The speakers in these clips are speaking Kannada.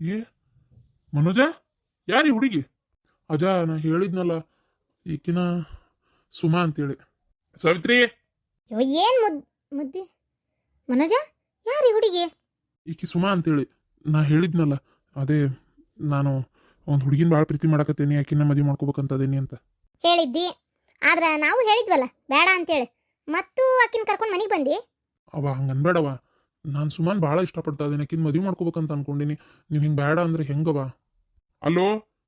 ಏ ಮನೋಜ, ಯಾರಿ ಹುಡುಗಿ? ಅಜ, ನಾ ಹೇಳಿದ್ನಲ್ಲ ಈಕಿನ ಸುಮಾ ಅಂತೇಳಿ. ಸಾವಿತ್ರಿ, ಏನ್ ಮುದ್ದೆ ಮನೋಜ, ಯಾರಿ ಹುಡುಗಿ? ಈಕಿ ಸುಮಾ ಅಂತೇಳಿ. ನಾ ಹೇಳಿದ್ನಲ್ಲ, ಅದೇ ನಾನು ಒಂದು ಹುಡುಗಿನ ಭಾಳ ಪ್ರೀತಿ ಮಾಡಕತ್ತೇನಿ, ಆಕಿನ ಮದುವೆ ಮಾಡ್ಕೋಬೇಕಂತದೇನಿ ಅಂತ ಹೇಳಿದ್ದಿ. ಆದ್ರ ನಾವು ಹೇಳಿದ್ವಲ್ಲ ಬೇಡ ಅಂತೇಳಿ, ಮತ್ತು ಆಕಿನ ಕರ್ಕೊಂಡು ಮನೆಗೆ ಬಂದಿ. ಅವ ಹಂಗನ್ಬೇಡವ, ನಾನು ಸುಮಾನ್ ಭಾಳ ಇಷ್ಟಪಡ್ತಾ ಇದ್ದೀನಿ, ಆಕಿನ ಮದುವೆ ಮಾಡ್ಕೋಬೇಕಂತ ಅನ್ಕೊಂಡಿನಿ. ನೀವು ಹಿಂಗೆ ಬೇಡ ಅಂದ್ರೆ ಹೆಂಗವ? ಅಲ್ಲೋ,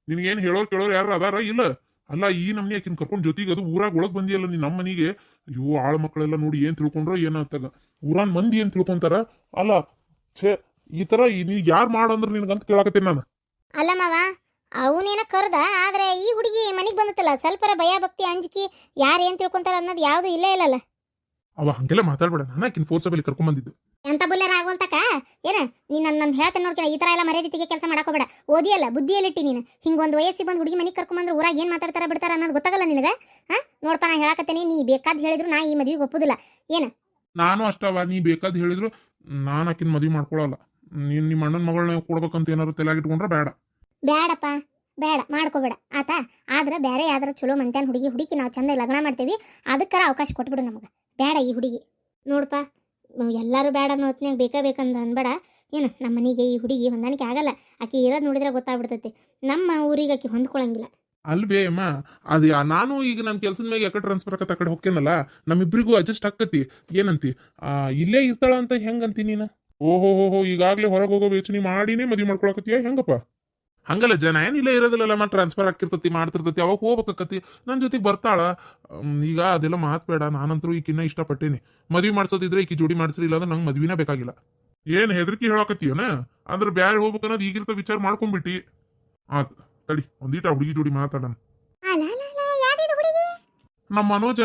ನಿನಗೇನು ಹೇಳೋರು ಕೇಳೋರು ಯಾರು ಅದಾರ ಇಲ್ಲ? ಅಲ್ಲ, ಈ ನಮ್ನಿ ಆಕಿನ ಕರ್ಕೊಂಡು ಜೊತೆಗೆ ಅದು ಊರಾಗ ಒಳಗೆ ಬಂದಿಯಲ್ಲ ನೀ ನಮ್ಮ ಮನೆಗೆ. ಇವು ಆಳ ಮಕ್ಕಳೆಲ್ಲ ನೋಡಿ ಏನು ತಿಳ್ಕೊಂಡ್ರೋ ಏನಾಗ್ತಾಗ, ಊರಾನ್ ಮಂದಿ ಏನು ತಿಳ್ಕೊಂತಾರ? ಅಲ್ಲ ಛೇ, ಈ ಥರ ನೀ ಯಾರು ಮಾಡಂದ್ರೆ ನಿನಗಂತ ಕೇಳಾಕತ್ತೇನೆ ನಾನು. ಅಲ್ಲ ಮಾವ, ಅವನೇನ ಕರ್ದ, ಆದ್ರೆ ಈ ಹುಡುಗಿ ಮನೆಗೆ ಬಂದತ್ತಲ್ಲ, ಸ್ವಲ್ಪರ ಭಯ ಭಕ್ತಿ ಅಂಜಿಕೆ ಯಾರು ಏನ್ ತಿಳ್ಕೊಂತಾರ ಅನ್ನೋದು ಯಾವುದು ಇಲ್ಲೇ ಇಲ್ಲಲ್ಲ. ಅವ ಹಂಗೆಲ್ಲ ಮಾತಾಡ್ಬೇಡ, ನಾನು ಆಕಿನ ಫೋರ್ಸಬಲಿ ಕರ್ಕೊಂಡ್ಬಂದಿದ್ದು. ಎಂತ ಬುಲ್ಲಾರ ಆಗೋಲ್ತಕ ಏನ? ನೀನ್ ನನ್ನ ಹೇಳ್ತೇನೆ ನೋಡ್ಕೇಳ, ಈ ತರ ಎಲ್ಲ ಮರ್ಯಾದೆಗೆ ಕೆಲಸ ಮಾಡಕೋಬೇಡ. ಓದಿಯಲ್ಲ, ಬುದ್ಧಿಯಲ್ಲಿಟ್ಟಿ ನೀನು. ಹಿಂಗೊಂದು ವಯಸ್ಸಿಗೆ ಬಂದು ಹುಡುಗಿ ಮನೆಗೆ ಕರ್ಕೊಂಡ್ಬಂದ್ರೆ ಊರಾಗ ಏನ್ ಮಾತಾಡ್ತಾರ ಬಿಡ್ತಾರ ಅನ್ನೋದು ಗೊತ್ತಾಗಲ್ಲ ನಿನಗ? ನೋಡ್ಪ, ನಾ ಹೇಳಕತ್ತೇನೆ, ನೀ ಬೇಕಾದ್ ಹೇಳಿದ್ರು ನಾ ಈ ಮದ್ವಿಗೆ ಒಪ್ಪುದಿಲ್ಲ. ಏನ? ನಾನು ಅಷ್ಟವ, ನೀ ಬೇಕಾದ್ ಹೇಳಿದ್ರು ನಾನು ಆಕಿನ ಮದುವೆ ಮಾಡ್ಕೊಳಲ್ಲ. ನೀನ್ ನಿಮ್ಮ ಅಣ್ಣನ ಮಗಳನ್ನ ಕೊಡ್ಬೇಕಂತ ಏನಾದ್ರು ತಲೆಯಾಗಿಟ್ಕೊಂಡ್ರೆ ಬೇಡ. ಬೇಡಪ್ಪ, ಬೇಡ, ಮಾಡ್ಕೋಬೇಡ ಆತಾ. ಆದ್ರೆ ಬೇರೆ ಯಾವ್ದಾರ ಚಲೋ ಮಂತ್ಯಾನ ಹುಡುಗಿ ನಾವು ಚಂದ ಲಗ್ನ ಮಾಡ್ತೇವಿ, ಅದಕ್ಕರ ಅವಕಾಶ ಕೊಟ್ಬಿಡು ನಮಗೆ. ಬೇಡ ಈ ಹುಡುಗಿ. ನೋಡಪ್ಪ, ಎಲ್ಲರೂ ಬೇಡ ಅನ್ನೋ ಹೊತ್ನ್ಯಾಗ ಬೇಕಾ ಬೇಕಂದ ಅನ್ಬೇಡ. ಏನು, ನಮ್ಮ ಮನೆಗೆ ಈ ಹುಡುಗಿ ಹೊಂದಾಣಿಕೆ ಆಗಲ್ಲ. ಆಕಿ ಇರೋದು ನೋಡಿದ್ರೆ ಗೊತ್ತಾಗ್ಬಿಡ್ತೈತಿ, ನಮ್ಮ ಊರಿಗೆ ಆಕಿ ಹೊಂದ್ಕೊಳಂಗಿಲ್ಲ. ಅಲ್ಬೇ ಅಮ್ಮ, ಅದು ನಾನು ಈಗ ನನ್ನ ಕೆಲಸದ ಮೇಲೆ ಯಾಕಡೆ ಟ್ರಾನ್ಸ್ಫರ್ ಆಕತ್ತ ಆ ಕಡೆ ಹೋಗ್ತೇನಲ್ಲ, ನಮ್ಮಿಬ್ರಿಗೂ ಅಡ್ಜಸ್ಟ್ ಆಕತಿ. ಏನಂತಿ? ಇಲ್ಲೇ ಇರ್ತಾಳ ಅಂತ ಹೆಂಗಂತಿ ನೀನು? ಓಹೋ, ಈಗಾಗಲೇ ಹೊರಗೆ ಹೋಗೋ ಯೋಚನೆ ಮಾಡಿನೇ ಮದುವೆ ಮಾಡ್ಕೊಳಕತ್ತೀಯ ಹೆಂಗಪ್ಪ? ಹಂಗಲ್ಲ ಜನ, ಏನು ಇಲ್ಲೇ ಇರೋದಿಲ್ಲ, ಮತ್ತೆ ಟ್ರಾನ್ಸ್ಫರ್ ಆಕಿರ್ತತಿ, ಮಾಡ್ತಿರ್ತತಿ, ಅವಾಗ ಹೋಗ್ಬೇಕತಿ, ನನ್ನ ಜೊತೆಗೆ ಬರ್ತಾಳ. ಈಗ ಅದೆಲ್ಲ ಮಾತು ಬೇಡ. ನಾನಂತರೂ ಈಕಿನ್ನ ಇಷ್ಟಪಟ್ಟೇನಿ. ಮದುವೆ ಮಾಡ್ಸೋದಿದ್ರೆ ಈಕಿ ಜೋಡಿ ಮಾಡಿಸ್ಲಿಲ್ಲ ಅಂದ್ರೆ ನಂಗೆ ಮದುವೆನೇ ಬೇಕಾಗಿಲ್ಲ. ಏನು ಹೆದರಿಕೆ ಹೇಳಕತ್ತೀಯನ? ಅಂದ್ರೆ ಬ್ಯಾರೆ ಹೋಗ್ಬೇಕನ್ನೋದು ಈಗಿರ್ತ ವಿಚಾರ ಮಾಡ್ಕೊಂಡ್ಬಿಟ್ಟಿ. ಆತ್ ತಡಿ, ಒಂದೀಟ ಹುಡುಗಿ ಜೋಡಿ ಮಾತಾಡೋಣ. ನಮ್ಮ ಮನೋಜ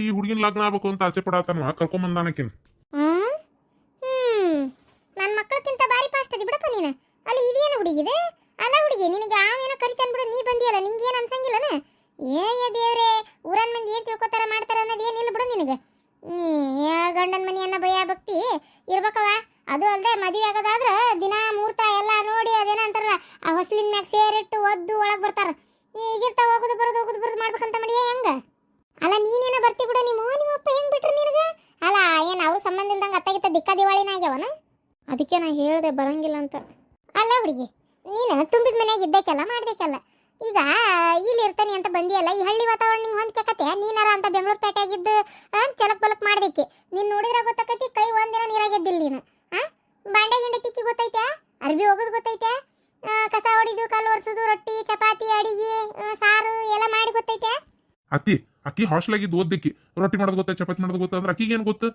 ಈ ಹುಡುಗಿನ ಲಗ್ನ ಆಗ್ಬೇಕು ಅಂತ ಆಸೆ ಪಡಾತನ, ಕರ್ಕೊಂಬಂದಾನಕಿನ್. ನನ್ನ ಮಕ್ಕಳಕ್ಕಿಂತ ಬಾರಿ ಫಾಸ್ಟ್ ಅದಿ ಬಿಡಪ್ಪ ನೀನು. ಅಲ್ಲಿ ಇದೇನು ಹುಡುಗಿದೆ? ಅಲ್ಲ ಹುಡುಗಿ, ನಿನಗೆ ಯಾವೇನೋ ಕರಿತಾನ ಬಿಡು, ನೀ ಬಂದಿಯಲ್ಲ, ನಿಂಗೆ ಏನು ಅನ್ಸಂಗಿಲ್ಲನ? ದೇವ್ರೆ, ಊರನ್ ಮಂದಿ ಏನ್ ತಿಳ್ಕೊತಾರ ಮಾಡ್ತಾರ ಅನ್ನೋದು ಏನಿಲ್ಲ ಬಿಡು ನಿನಗೆ. ಗಂಡನ ಮನೆಯನ್ನ ಭಯ ಭಕ್ತಿ ಇರ್ಬೇಕವ. ಅದು ಅಲ್ಲದೆ ಮದುವೆ ಆಗೋದಾದ್ರ ದಿನ ಮುಹೂರ್ತ ಎಲ್ಲ ನೋಡಿ, ಅದೇನ ಅಂತಾರಲ್ಲ, ಆ ಹೊಸ್ಲಿನ ಮ್ಯಾಗ ಸೇರಿಟ್ಟು ಒದ್ದು ಒಳಗೆ ಬರ್ತಾರ. ನೀ ಈಗಿರ್ತಾವ ಹೋಗುದು ಬರೋದು ಮಾಡ್ಬೇಕಂತ ಮಾಡಿಯ ಹೆಂಗ? ಅಲ್ಲ, ನೀನೇನ ಬರ್ತಿ ಬಿಡು. ನಿಮ್ಮಪ್ಪ ಹೆಂಗ್ ಬಿಟ್ರಿ ನಿನಗೆ? ಅಲ್ಲ, ಏನು ಅವ್ರ ಸಂಬಂಧದಂಗೆ ಅತ್ತಾಗಿತ್ತ ದಿಕ್ಕ ದಿವಾಳಿನ ಆಗ್ಯಾವನ? ಅದಕ್ಕೆ ನಾ ಹೇಳ್ದೆ ಬರಂಗಿಲ್ಲ ಅಂತ. ಅಲ್ಲ ಹುಡುಗಿ, ನೀನು ತುಂಬಿದ ಮನೆಯಾಗ ಇದ್ದಕ್ಕೆಲ್ಲ ಮಾಡ್ಬೇಕಲ್ಲ. ಈಗ ಇಲ್ಲಿ ಇರ್ತಾನೆ ಅಂತ ಬಂದಿಯಲ್ಲ, ಈ ಹಳ್ಳಿ ವಾತಾವರಣ ನಿಂಗೆ ಹೊಂದ್ಕತೆ. ನೀನಾರ ಅಂತ ಬೆಂಗಳೂರು ಪೇಟೆಯಾಗಿದ್ದು ಚಲಕ್ ಬಲಕ್ ಮಾಡ್ದಕ್ಕೆ ನೀನು ನೋಡಿದ್ರೆ ಗೊತ್ತಾಕತಿ. ಕೈ ಒಂದಿನ ನೀರಾಗೆದ್ದಿಲ್ಲ ನೀನು. ಬಾಂಡೆ ಗಿಂಡೆ ತಿಕ್ಕಿ ಗೊತ್ತೈತೆ? ಅರ್ಬಿ ಹೋಗೋದು ಗೊತ್ತೈತೆ? ಕಸ ಹೊಡಿದು, ಕಲ್ಲು ಒರೆಸೋದು, ರೊಟ್ಟಿ ಚಪಾತಿ ಅಡಿಗೆ ಸಾರು ಎಲ್ಲ ಮಾಡಿ ಗೊತ್ತೈತೆ? ಅಕ್ಕಿ ಹಾಸ್ಟೆಲಾಗಿದ್ದು ಓದ್ದಕ್ಕಿ ರೊಟ್ಟಿ ಮಾಡೋದು ಗೊತ್ತೈತೆ, ಚಪಾತಿ ಮಾಡೋದು ಗೊತ್ತ ಅಂದ್ರೆ ಅಕ್ಕಿಗೆ ಏನು ಗೊತ್ತು?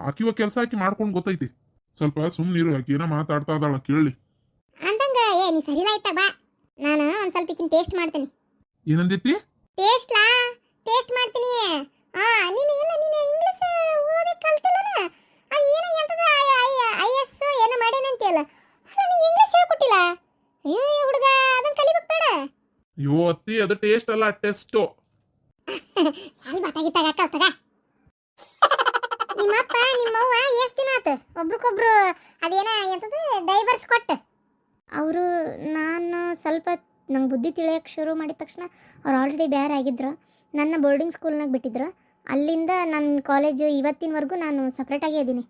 ಅಕ್ಕಿವ ಕೆಲಸ ಹಾಕಿ ಮಾಡ್ಕೊಂಡು ಗೊತ್ತೈತಿ. ಸ್ವಲ್ಪ ಸುಮ್ಮನಿರು, ಅಕ್ಕಿ ಏನೋ ಮಾತಾಡ್ತಾ ಇದ್ದಾಳ ಕೇಳಿ ಅಂದಂಗ. ನೀ ಸರಿಲ್ಲ ಆಯ್ತಾ? ಬಾ, ನಾನು ಒಂದು ಸ್ವಲ್ಪ ಈಕಿನ ಟೇಸ್ಟ್ ಮಾಡ್ತೀನಿ. ಏನಂದೈತಿ? ಟೇಸ್ಟ್ ಮಾಡ್ತೀನಿ. ನೀನು ಇಂಗ್ಲಿಷ್ ಓದಕ್ಕೆ ಕಲ್ತಿಲ್ಲನ? ಅದು ಏನೋ ಎಂತದ IS ಏನೋ ಮಾಡೇನಂತೀಯಲ್ಲ, ಅಲ್ಲ ನಿಂಗೆ ಇಂಗ್ಲಿಷ್ ಹೇಳ್ಕೊಟ್ಟಿಲ್ಲ? ಅಯ್ಯೋ ಹುಡುಗ, ಅದನ್ನ ಕಲಿಬೇಕು ಬೇಡ? ಅಯ್ಯೋ ಅತ್ತಿ, ಅದು ಟೇಸ್ಟ್ ಅಲ್ಲ, ಟೆಸ್ಟು. ಸಾಲ್ ಬಾತಾಗಿತ್ತಾಗ ಕಲ್ತಾಗ. ನಿಮ್ಮಪ್ಪ ನಿಮ್ಮವ್ವ ಎಷ್ಟು ದಿನ ಆತು ಒಬ್ರಿಗೊಬ್ರು ಅದೇನ ಎಂತದ ಡೈವರ್ಸ್ ಕೊಟ್ಟು? ಅವರು ನಾನು ಸ್ವಲ್ಪ ನಂಗೆ ಬುದ್ಧಿ ತಿಳಿಯೋಕ್ಕೆ ಶುರು ಮಾಡಿದ ತಕ್ಷಣ ಅವ್ರು ಆಲ್ರೆಡಿ ಬೇರೆ ಆಗಿದ್ರು. ನನ್ನ ಬೋರ್ಡಿಂಗ್ ಸ್ಕೂಲ್ನಾಗ ಬಿಟ್ಟಿದ್ರು. ಅಲ್ಲಿಂದ ನನ್ನ ಕಾಲೇಜು ಇವತ್ತಿನವರೆಗೂ ನಾನು ಸಪ್ರೇಟಾಗೇ ಇದ್ದೀನಿ.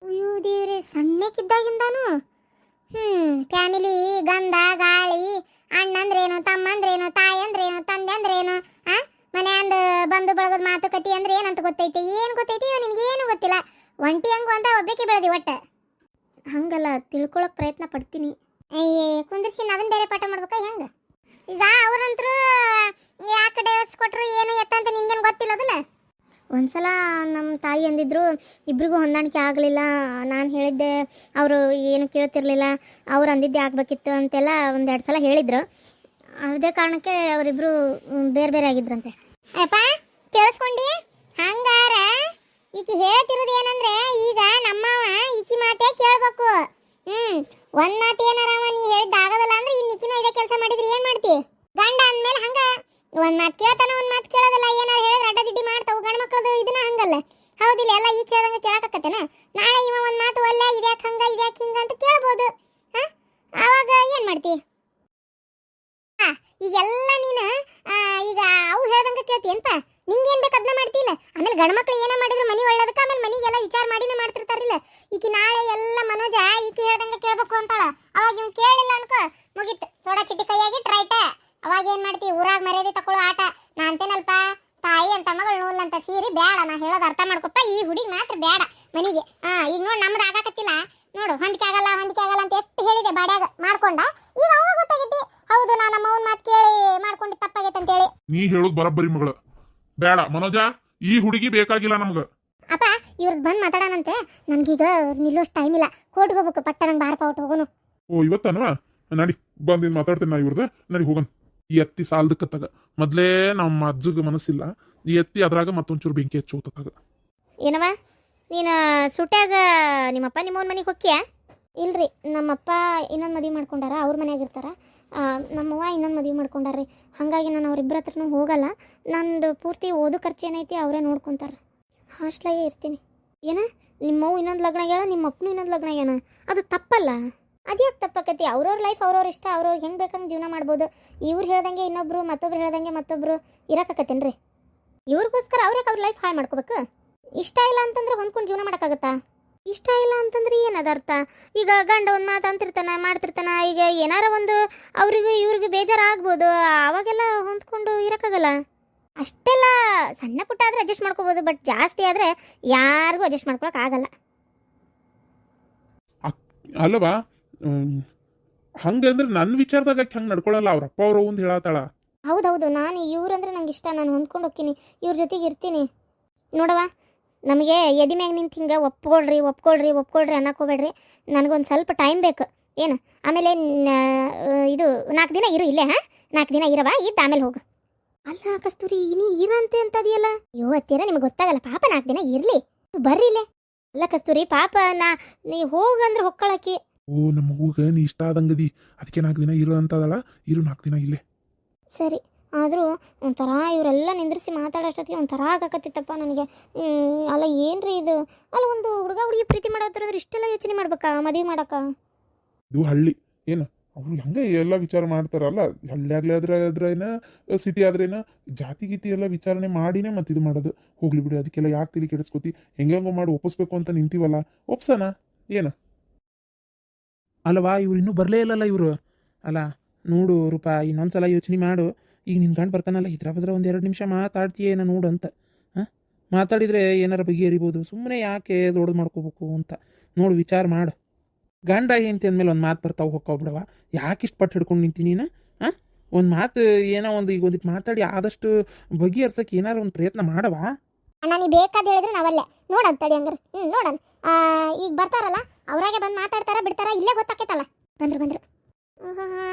ಅಯ್ಯೋ ದೇವ್ರೆ, ಸಣ್ಣಕ್ಕಿದ್ದಾಗಿಂದಾನು ಫ್ಯಾಮಿಲಿ, ಗಂಧ ಗಾಳಿ, ಅಣ್ಣಂದ್ರೇನು, ತಮ್ಮಂದ್ರೇನು, ತಾಯಿ ಅಂದ್ರೇನು, ತಂದೆ ಅಂದ್ರೇನು, ಮನೆಯಂದ ಬಂದು ಬಳಗದ ಮಾತುಕತೆ ಅಂದ್ರೆ ಏನಂತ ಗೊತ್ತೈತೆ? ಏನು ಗೊತ್ತೈತಿ? ನಿನಗೇನು ಗೊತ್ತಿಲ್ಲ. ಒಂಟಿ ಹಂಗು ಅಂತ ಒಬ್ಬಕ್ಕೆ ಬೆಳೆದಿ ಒಟ್ಟೆ. ಹಂಗಲ್ಲ, ತಿಳ್ಕೊಳಕ್ ಪ್ರಯತ್ನ ಪಡ್ತೀನಿ. ಕುಂದಿರ್ಸಿ ಅದನ್ನ ಬೇರೆ ಪಾಠ ಮಾಡ್ಬೇಕಾ ಹೆಂಗ? ಈಗ ಅವ್ರಂತರೂ ಯಾಕೆ ಡೈವರ್ಸ್ ಕೊಟ್ರು ಏನು ಎತ್ತಂತ ನಿನ್ಗೇನು ಗೊತ್ತಿಲ್ಲದಲ್ಲ? ಒಂದ್ಸಲ ನಮ್ಮ ತಾಯಿ ಅಂದಿದ್ರು, ಇಬ್ರಿಗೂ ಹೊಂದಾಣಿಕೆ ಆಗಲಿಲ್ಲ. ನಾನು ಹೇಳಿದ್ದೆ, ಅವರು ಏನು ಕೇಳ್ತಿರ್ಲಿಲ್ಲ. ಅವ್ರು ಅಂದಿದ್ದೆ ಆಗಬೇಕಿತ್ತು ಅಂತೆಲ್ಲ ಒಂದೆರಡು ಸಲ ಹೇಳಿದ್ರು. ಅದೇ ಕಾರಣಕ್ಕೆ ಅವರಿಬ್ರು ಬೇರೆ ಬೇರೆ ಆಗಿದ್ರಂತೆ. ಅಪ್ಪ, ಕೇಳಿಸ್ಕೊಂಡಿ? ಹಂಗಾರ ಈಕಿ ಹೇಳ್ತಿರೋದು ಏನಂದ್ರೆ, ಈಗ ನಮ್ಮವ ಈಕಿ ಮಾತೇ ಕೇಳ್ಬೇಕು. ಒಂದ್ ಮಾತು ಏನಾರ ನೀ ಹೇಳಿದ್ದ ಆಗೋದಲ್ಲ ಅಂದ್ರೆ ಇನ್ನಿಕಿನೂ ಇದೇ ಕೆಲಸ ಮಾಡಿದ್ರೆ ಏನ್ ಮಾಡ್ತಿ? ಗಂಡ ಅಂದ್ಮೇಲೆ ಹಂಗ ಒಂದ್ ಮಾತು ಕೇಳ್ತಾನ, ಒಂದ್ ಮಾತು ಕೇಳೋದಲ್ಲ. ಏನಾರು ಹೇಳಿದ್ರೆ ಅಡ್ಡದಿಡ್ಡಿ ಮಾಡ್ತಾವು ಗಂಡ ಮಕ್ಕಳದು. ಇದನ್ನ ಹಂಗಲ್ಲ, ಹೌದಿಲ್ಲ? ಎಲ್ಲ ಈಗ ಕೇಳ್ದಂಗೆ ಕೇಳಕತ್ತೇನ? ನಾಳೆ ಇವ ಒಂದ್ ಮಾತು ಅಲ್ಲ, ಇದ್ಯಾಕೆ ಹಂಗ ಇದ್ಯಾಕೆ ಹಿಂಗ ಅಂತ ಕೇಳ್ಬೋದು. ಆವಾಗ ಏನು ಮಾಡ್ತಿ? ಈಗೆಲ್ಲ ನೀನು ಈಗ ಅವು ಹೇಳ್ದಂಗೆ ಕೇಳ್ತೀಯಂತ, ನಿಂಗೇನು ಬೇಕು ಅದನ್ನ ಮಾಡ್ತಿಲ್ಲ. ಆಮೇಲೆ ಗಂಡ್ಮಕ್ಳು ಏನೋ ಮಾಡಿದ್ರು ಮನೆ ಒಳ್ಳೇದಕ್ಕೆ ಆಮೇಲೆ ಮನೆಗೆಲ್ಲ ವಿಚಾರ ಮಾಡಿನೇ ಮಾಡ್ತಿರ್ತಾರಿಲ್ಲ. ಈಕಿ ನಾಳೆ ಎಲ್ಲ ಮನೋಜ ಈಕಿ ಹೇಳ್ದಂಗೆ ಕೇಳ್ಬೇಕು ಅಂತಾಳ. ಅವಾಗ ಇವ್ನು ಕೇಳಿಲ್ಲ ಅನ್ಕೋ ಮುಗೀತು, ಸೋಡಾ ಚಿಟ್ಟಿ ಕೈಯಾಗಿ ಟ್ರೈಟ. ಅವಾಗ ಏನು ಮಾಡ್ತಿ? ಊರಾಗ ಮರ್ಯಾದೆ ತಕೊಳ್ಳೋ ಆಟ. ನಾ ಅಂತೇನಲ್ಪ, ತಾಯಿ ಅಂತ ಮಗಳು ನೂಲ್ ಅಂತ ಸೀರಿ ಬೇಡ. ನಾ ಹೇಳೋದು ಅರ್ಥ ಮಾಡ್ಕೊಪ್ಪ, ಈ ಹುಡುಗಿ ಮಾತ್ರ ಬೇಡ ಮನೆಗೆ. ಈಗ ನೋಡಿ ನಮ್ದು ಆಗಾಕತ್ತಿಲ್ಲ ನೋಡು, ಹೊಂದಿಕೆ ಆಗಲ್ಲ ಅಂತ ಎಷ್ಟು ಹೇಳಿದೆ ಬಾಡ್ಯಾಗ ಮಾಡ್ಕೊಂಡ. ಈಗ ಅವಾಗ ಗೊತ್ತಾಗೈತಿ, ಹೌದು ನಾ ನಮ್ಮ ಅವ್ನ ಮಾತು ಕೇಳಿ ಮಾಡ್ಕೊಂಡು ತಪ್ಪಾಗೈತೆ ಅಂತೇಳಿ. ನೀ ಹೇಳೋದು ಬರಬ್ಬರಿ ಮಗಳ. ಬೇಡ ಮನೋಜ, ಈ ಹುಡುಗಿ ಬೇಕಾಗಿಲ್ಲ ನಮ್ಗ. ಅಪ್ಪ ಇವ್ರದ್ದು ಬಂದು ಮಾತಾಡೋಣಂತೆ, ನನ್ಗೀಗ ನಿಲ್ಲೋಷ್ಟು ಟೈಮ್ ಇಲ್ಲ, ಕೋರ್ಟ್ಗೆ ಹೋಗ್ಬೇಕು. ಪಟ್ಟ ನಂಗೆ ಬಾರಪ್ಪ ಔಟ್ ಹೋಗೋನು. ಓ ಇವತ್ತನವಾ? ನಡಿ ಬಂದಿನ್ ಮಾತಾಡ್ತೇನೆ ನಾ ಇವ್ರದ. ನಡಿ ಹೋಗನ್. ಈ ಎತ್ತಿ ಸಾಲದಕ್ಕತ್ತಾಗ ಮೊದ್ಲೇ ನಮ್ಮ ಅಜ್ಜಗ ಮನಸ್ಸಿಲ್ಲ, ಈ ಎತ್ತಿ ಅದ್ರಾಗ ಮತ್ತೊಂಚೂರು ಬೆಂಕಿ ಹಚ್ಚೋತಾಗ. ಏನವ ನೀನು ಸುಟ್ಯಾಗ ನಿಮ್ಮಪ್ಪ ನಿಮ್ಮವನ ಮನೆಗೆ ಹೋಗ್ತೀಯ? ಇಲ್ರಿ, ನಮ್ಮಪ್ಪ ಇನ್ನೊಂದು ಮದುವೆ ಮಾಡ್ಕೊಂಡಾರ, ಅವ್ರ ಮನ್ಯಾಗ ಇರ್ತಾರ. ನಮ್ಮವ್ವ ಇನ್ನೊಂದು ಮದುವೆ ಮಾಡ್ಕೊಂಡಾರ್ರಿ. ಹಾಗಾಗಿ ನಾನು ಅವ್ರಿಬ್ಬರ ಹತ್ರನೂ ಹೋಗಲ್ಲ. ನಂದು ಪೂರ್ತಿ ಓದು ಖರ್ಚು ಏನೈತಿ ಅವರೇ ನೋಡ್ಕೊತಾರೆ. ಹಾಸ್ಟ್ಲಾಗೆ ಇರ್ತೀನಿ. ಏನ ನಿಮ್ಮವ್ವ ಇನ್ನೊಂದು ಲಗ್ನ ಆಗ್ಯಾಳ, ನಿಮ್ಮ ಅಪ್ಪನೂ ಇನ್ನೊಂದು ಲಗ್ನ ಆಗ್ಯಾನ? ಅದು ತಪ್ಪಲ್ಲ. ಅದ್ಯಾಕೆ ತಪ್ಪಾಕತಿ? ಅವ್ರವ್ರ ಲೈಫ್ ಅವ್ರವ್ರ ಇಷ್ಟ, ಅವ್ರವ್ರಿಗೆ ಹೆಂಗೆ ಬೇಕಂಗೆ ಜೀವನ ಮಾಡ್ಬೋದು. ಇವ್ರು ಹೇಳ್ದಂಗೆ ಇನ್ನೊಬ್ರು, ಮತ್ತೊಬ್ರು ಹೇಳ್ದಂಗೆ ಮತ್ತೊಬ್ರು ಇರೋಕ್ಕಾಕತ್ತೇನ್ರಿ? ಇವ್ರಿಗೋಸ್ಕರ ಅವ್ರಿಗೆ ಅವ್ರ ಲೈಫ್ ಹಾಳು ಮಾಡ್ಕೋಬೇಕು? ಇಷ್ಟ ಇಲ್ಲ ಅಂತಂದ್ರೆ ಹೊಂದ್ಕೊಂಡು ಜೀವನ ಮಾಡೋಕ್ಕಾಗತ್ತಾ? ಇಷ್ಟ ಇಲ್ಲ ಅಂತಂದ್ರೆ ಏನದ ಅರ್ಥ? ಈಗ ಗಂಡ ಒಂದು ಮಾತು ಅಂತಿರ್ತಾನ, ಮಾಡ್ತಿರ್ತಾನ. ಈಗ ಏನಾರ ಒಂದು ಅವ್ರಿಗೂ ಇವ್ರಿಗೂ ಬೇಜಾರಾಗ್ಬೋದು, ಅವಾಗೆಲ್ಲ ಹೊಂದ್ಕೊಂಡು ಇರೋಕ್ಕಾಗಲ್ಲ. ಅಷ್ಟೆಲ್ಲ ಸಣ್ಣ ಪುಟ್ಟ ಆದರೆ ಅಡ್ಜಸ್ಟ್ ಮಾಡ್ಕೋಬೋದು, ಬಟ್ ಜಾಸ್ತಿ ಆದರೆ ಯಾರಿಗೂ ಅಡ್ಜಸ್ಟ್ ಮಾಡ್ಕೊಳಕ್ಕೆ ಆಗಲ್ಲ. ಅಲ್ಲವಾ, ಹಂಗಂದ್ರೆ ನನ್ನ ವಿಚಾರದಾಗ ಹಂಗೆ ನಡ್ಕೊಳಲ್ಲ. ಅವ್ರಪ್ಪ ಅವ್ರ ಒಂದು ಹೇಳತ್ತಾಳ. ಹೌದೌದು, ನಾನು ಇವ್ರಂದ್ರೆ ನಂಗೆ ಇಷ್ಟ, ನಾನು ಹೊಂದ್ಕೊಂಡು ಹೋಗ್ತೀನಿ, ಇವ್ರ ಜೊತೆಗೆ ಇರ್ತೀನಿ. ನೋಡವ, ನಮಗೆ ಎದಿ ಮ್ಯಾಗ ನಿಂತು ಹಿಂಗೆ ಒಪ್ಕೊಳ್ರಿ ಅನ್ನಕೋಬೇಡ್ರಿ. ನನಗೊಂದು ಸ್ವಲ್ಪ ಟೈಮ್ ಬೇಕು. ಏನು ಆಮೇಲೆ ಇದು 4 ದಿನ ಇರು ಇಲ್ಲೇ. 4 ದಿನ ಇರವ, ಇದ್ದು ಆಮೇಲೆ ಹೋಗು. ಅಲ್ಲ ಕಸ್ತೂರಿ, ನೀ ಇರಂತೆ ಅಂತದಿಯಲ್ಲ. ಅಯ್ಯೋ ಅತ್ತೀರ, ನಿಮ್ಗೆ ಗೊತ್ತಾಗಲ್ಲ. ಪಾಪ 4 ದಿನ ಇರಲಿ, ಬರ್ರಿ ಇಲ್ಲೇ. ಅಲ್ಲ ಕಸ್ತೂರಿ, ಪಾಪ ನೀ ಹೋಗಂದ್ರೆ ಹೊಕ್ಕಳಕಿ. ಓ ನಮ್ಮ ಹೂಗ ನೀ ಇಷ್ಟ ಆದಂಗದಿ, ಅದಕ್ಕೆ 4 ದಿನ ಇರು ಅಂತದಳ. ಇರು 4 ದಿನ ಇಲ್ಲೇ. ಸರಿ, ಆದರೂ ಒಂಥರ ಇವರೆಲ್ಲ ನಿಂದ್ರಿಸಿ ಮಾತಾಡೋಷ್ಟೊತ್ತಿಗೆ ಒಂಥರ ಆಗಕತ್ತಿತ್ತಪ್ಪ ನನಗೆ. ಅಲ್ಲ ಏನ್ರಿ ಇದು? ಅಲ್ಲ ಒಂದು ಹುಡುಗಿ ಪ್ರೀತಿ ಮಾಡೋದ್ರಂದ್ರೆ ಇಷ್ಟೆಲ್ಲ ಯೋಚನೆ ಮಾಡ್ಬೇಕಾ ಮದುವೆ ಮಾಡಕ್ಕ? ಇದು ಹಳ್ಳಿ ಏನು, ಅವ್ರು ಹಂಗೆ ಎಲ್ಲ ವಿಚಾರ ಮಾಡ್ತಾರಲ್ಲ. ಹಳ್ಳಿ ಅದ್ರೇನ ಸಿಟಿ ಆದ್ರೇನ ಜಾತಿ ಗೀತಿ ಎಲ್ಲ ವಿಚಾರಣೆ ಮಾಡಿನೇ ಮತ್ತೆ ಇದು ಮಾಡೋದು. ಹೋಗ್ಲಿ ಬಿಡಿ, ಅದಕ್ಕೆಲ್ಲ ಯಾಕೆ ತಿಳಿ ಕೆಡಿಸ್ಕೋತಿ? ಹೆಂಗೋ ಮಾಡಿ ಒಪ್ಪಿಸ್ಬೇಕು ಅಂತ ನಿಂತೀವಲ್ಲ, ಒಪ್ಸನ ಏನು? ಅಲ್ಲವಾ, ಇವ್ರು ಇನ್ನೂ ಬರಲೇ ಇಲ್ಲಲ್ಲ ಇವರು. ಅಲ್ಲ ನೋಡು ರೂಪಾ, ಇನ್ನೊಂದ್ಸಲ ಯೋಚನೆ ಮಾಡು. ಈಗ ನಿನ್ನ ಗಂಡು ಬರ್ತಾನಲ್ಲ, ಇದ್ರ ಬದ್ರ 1-2 ನಿಮಿಷ ಮಾತಾಡ್ತೀಯೇನ ನೋಡು ಅಂತ. ಮಾತಾಡಿದರೆ ಏನಾರ ಬಗೆಹರಿಬೋದು. ಸುಮ್ಮನೆ ಯಾಕೆ ದೊಡ್ಡದು ಮಾಡ್ಕೋಬೇಕು ಅಂತ ನೋಡು, ವಿಚಾರ ಮಾಡು. ಗಂಡ ಹೆಂಡತಿ ಅಂದಮೇಲೆ ಒಂದು ಮಾತು ಬರ್ತಾವೆ ಹೊಕ್ಕೋಬಿಡವ. ಯಾಕೆ ಇಷ್ಟು ಪಟ್ಟು ಹಿಡ್ಕೊಂಡು ನಿಂತೀನಿ ನೀನು? ಒಂದು ಮಾತು ಏನೋ ಒಂದು ಈಗ ಒಂದಿಟ್ಟು ಮಾತಾಡಿ ಆದಷ್ಟು ಬಗೆಹರ್ಸಕ್ಕೆ ಏನಾರು ಒಂದು ಪ್ರಯತ್ನ ಮಾಡವ. ಅಣ್ಣ ನೀ ಬೇಕಾದ ಹೇಳಿದ್ರೆ ನಾವಲ್ಲೇ ನೋಡಂತಡಿ ಹಂಗಾರೆ. ನೋಡೋಣ. ಈಗ ಬರ್ತಾರಲ್ಲ, ಅವ್ರಾಗೆ ಬಂದು ಮಾತಾಡ್ತಾರ ಬಿಡ್ತಾರ, ಇಲ್ಲೇ ಗೊತ್ತಾಕೈತಲ್ಲ. ಬಂದ್ರು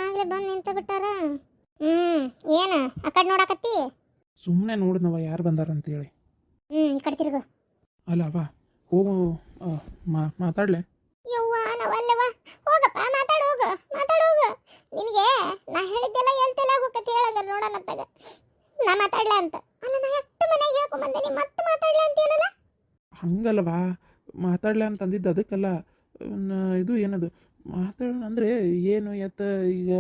ಆಗ್ಲೇ ಬಂದು ನಿಂತ ಬಿಟ್ಟಾರ. ಏನು ಆ ಕಡೆ ನೋಡಕತ್ತಿ? ಸುಮ್ಮನೆ ನೋಡಿದ್ನವ ಯಾರು ಬಂದಾರ ಅಂತೇಳಿ. ಈ ಕಡೆ ತಿರುಗು. ಅಲ್ಲವ ಹೋಗು, ಮಾತಾಡ್ಲೆ. ಯವ್ವ ನಾವಲ್ಲವ, ಹೋಗಪ್ಪ ಮಾತಾಡು ಹೋಗು. ನಿನಗೆ ನಾ ಹೇಳಿದ್ದೆಲ್ಲ ಎಲ್ತೆಲ್ಲ ಹೋಗತ್ತೆ ಹೇಳಂಗಾರ ನೋಡೋಣತ್ತಾಗ. ನಾ ಮಾತಾಡ್ಲ ಅಂತ ಅಲ್ಲ, ನಾ ಎಷ್ಟು ಮನೆಗೆ ಹೇಳ್ಕೊಂಬಂದೆ, ನೀ ಮತ್ತೆ ಮಾತಾಡ್ಲ ಅಂತ ಹೇಳಲ್ಲ. ಹಂಗಲ್ವಾ, ಮಾತಾಡ್ಲೆ ಅಂತ ಅಂದಿದ್ದು ಅದಕ್ಕಲ್ಲ. ಇದು ಏನದು ಮಾತಾಡೋಣ ಏನು ಎತ್ತ ಈಗ